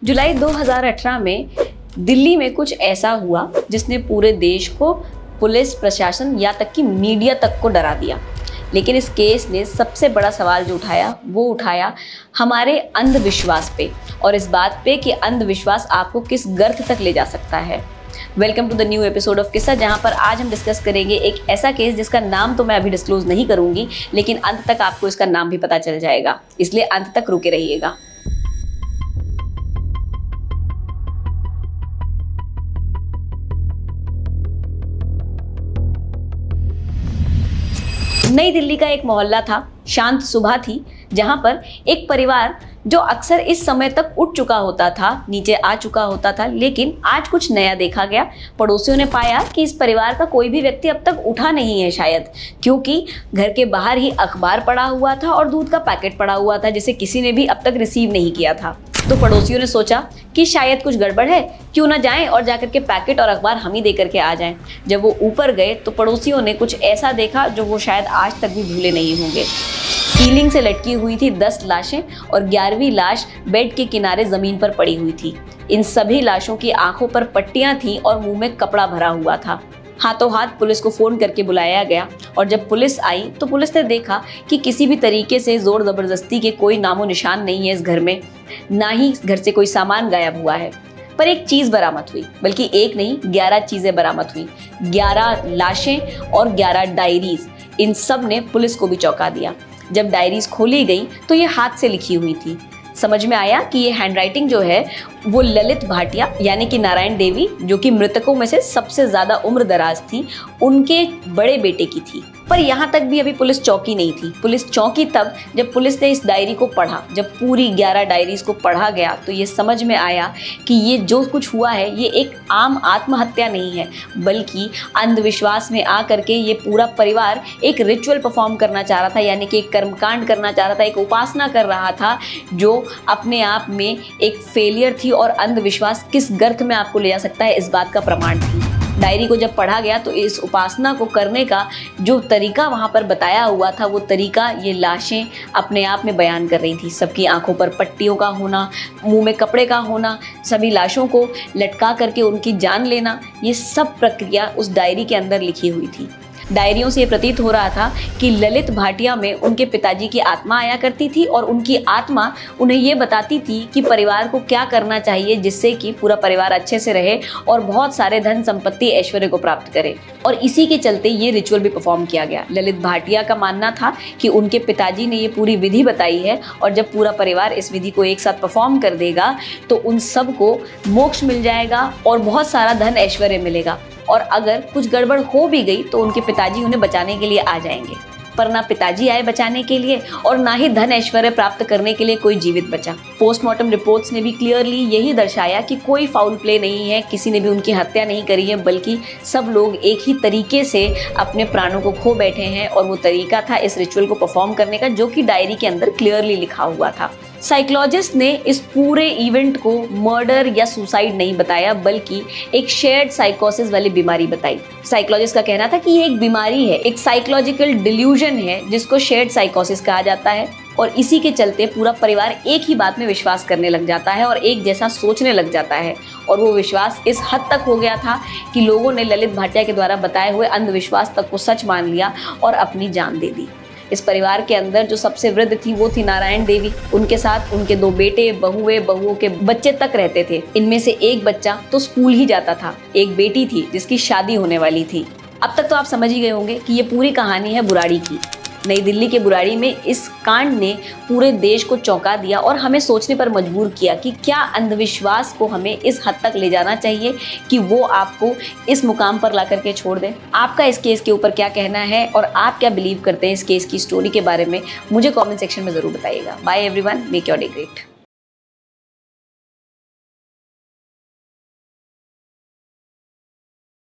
जुलाई 2018 में दिल्ली में कुछ ऐसा हुआ जिसने पूरे देश को, पुलिस प्रशासन या तक कि मीडिया तक को डरा दिया। लेकिन इस केस ने सबसे बड़ा सवाल जो उठाया वो उठाया हमारे अंधविश्वास पे और इस बात पे कि अंधविश्वास आपको किस गर्त तक ले जा सकता है। Welcome to the new episode of किस्सा, जहां पर आज हम डिस्कस करेंगे एक ऐसा केस जिसका नाम तो मैं अभी डिस्क्लोज नहीं करूंगी, लेकिन अंत तक आपको इसका नाम भी पता चल जाएगा, इसलिए अंत तक रुके रहिएगा। नई दिल्ली का एक मोहल्ला था, शांत सुबह थी, जहां पर एक परिवार जो अक्सर इस समय तक उठ चुका होता था, नीचे आ चुका होता था, लेकिन आज कुछ नया देखा गया। पड़ोसियों ने पाया कि इस परिवार का कोई भी व्यक्ति अब तक उठा नहीं है, शायद क्योंकि घर के बाहर ही अखबार पड़ा हुआ था और दूध का पैकेट पड़ा हुआ था, जिसे किसी ने भी अब तक रिसीव नहीं किया था। तो पड़ोसियों ने सोचा कि शायद कुछ गड़बड़ है, क्यों ना जाएं और जाकर के पैकेट और अखबार हम ही दे करके आ जाएं। जब वो ऊपर गए तो पड़ोसियों ने कुछ ऐसा देखा जो वो शायद आज तक भी भूले नहीं होंगे। सीलिंग से लटकी हुई थी 10 लाशें और 11वीं लाश बेड के किनारे जमीन पर पड़ी हुई थी। इन सभी लाशों की आंखों पर पट्टियां थीं और मुंह में कपड़ा भरा हुआ था। हाथों हाथ पुलिस को फोन करके बुलाया गया और जब पुलिस आई तो पुलिस ने देखा कि किसी भी तरीके से जोर जबरदस्ती के कोई नामो निशान नहीं है इस घर में, ना ही घर से कोई सामान गायब हुआ है। पर एक चीज बरामद हुई, बल्कि एक नहीं 11 चीजें बरामद हुई। 11 लाशें और 11 डायरीज, इन सब ने पुलिस को भी चौंका दिया। जब डायरीज खोली गई तो ये हाथ से लिखी हुई थी। समझ में आया कि ये हैंडराइटिंग जो है वो ललित भाटिया यानी कि नारायण देवी, जो कि मृतकों में से सबसे ज्यादा उम्र दराज थी, उनके बड़े बेटे की थी। पर यहाँ तक भी अभी पुलिस चौंकी नहीं थी। पुलिस चौंकी तब जब पुलिस ने इस डायरी को पढ़ा। जब पूरी 11 डायरीज को पढ़ा गया तो ये समझ में आया कि ये जो कुछ हुआ है ये एक आम आत्महत्या नहीं है, बल्कि अंधविश्वास में आ करके ये पूरा परिवार एक रिचुअल परफॉर्म करना चाह रहा था, यानी कि एक कर्मकांड करना चाह रहा था, एक उपासना कर रहा था, जो अपने आप में एक फेलियर थी और अंधविश्वास किस गर्त में आपको ले जा सकता है इस बात का प्रमाण थी। डायरी को जब पढ़ा गया तो इस उपासना को करने का जो तरीका वहाँ पर बताया हुआ था, वो तरीका ये लाशें अपने आप में बयान कर रही थी। सबकी आंखों पर पट्टियों का होना, मुंह में कपड़े का होना, सभी लाशों को लटका करके उनकी जान लेना, ये सब प्रक्रिया उस डायरी के अंदर लिखी हुई थी। डायरियों से ये प्रतीत हो रहा था कि ललित भाटिया में उनके पिताजी की आत्मा आया करती थी और उनकी आत्मा उन्हें ये बताती थी कि परिवार को क्या करना चाहिए जिससे कि पूरा परिवार अच्छे से रहे और बहुत सारे धन संपत्ति ऐश्वर्य को प्राप्त करे। और इसी के चलते ये रिचुअल भी परफॉर्म किया गया। ललित भाटिया का मानना था कि उनके पिताजी ने ये पूरी विधि बताई है और जब पूरा परिवार इस विधि को एक साथ परफॉर्म कर देगा तो उन सबको मोक्ष मिल जाएगा और बहुत सारा धन ऐश्वर्य मिलेगा। और अगर कुछ गड़बड़ हो भी गई तो उनके पिताजी उन्हें बचाने के लिए आ जाएंगे। पर ना पिताजी आए बचाने के लिए और ना ही धन ऐश्वर्य प्राप्त करने के लिए कोई जीवित बचा। पोस्टमार्टम रिपोर्ट्स ने भी क्लियरली यही दर्शाया कि कोई फाउल प्ले नहीं है, किसी ने भी उनकी हत्या नहीं करी है, बल्कि सब लोग एक ही तरीके से अपने प्राणों को खो बैठे हैं और वो तरीका था इस रिचुअल को परफॉर्म करने का, जो कि डायरी के अंदर क्लियरली लिखा हुआ था। साइकोलॉजिस्ट ने इस पूरे इवेंट को मर्डर या सुसाइड नहीं बताया, बल्कि एक शेयर्ड साइकोसिस वाली बीमारी बताई। साइकोलॉजिस्ट का कहना था कि ये एक बीमारी है, एक साइकोलॉजिकल डिल्यूजन है, जिसको शेयर्ड साइकोसिस कहा जाता है। और इसी के चलते पूरा परिवार एक ही बात में विश्वास करने लग जाता है और एक जैसा सोचने लग जाता है। और वो विश्वास इस हद तक हो गया था कि लोगों ने ललित भाटिया के द्वारा बताए हुए अंधविश्वास तक को सच मान लिया और अपनी जान दे दी। इस परिवार के अंदर जो सबसे वृद्ध थी वो थी नारायण देवी। उनके साथ उनके 2 बेटे, बहुओं के बच्चे तक रहते थे। इनमें से एक बच्चा तो स्कूल ही जाता था, एक बेटी थी जिसकी शादी होने वाली थी। अब तक तो आप समझ ही गए होंगे कि ये पूरी कहानी है बुराड़ी की। नई दिल्ली के बुराड़ी में इस कांड ने पूरे देश को चौंका दिया और हमें सोचने पर मजबूर किया कि क्या अंधविश्वास को हमें इस हद तक ले जाना चाहिए कि वो आपको इस मुकाम पर ला करके छोड़ दे। आपका इस केस के ऊपर क्या कहना है और आप क्या बिलीव करते हैं इस केस की स्टोरी के बारे में, मुझे कमेंट सेक्शन में ज़रूर बताइएगा। Bye everyone, make your day great.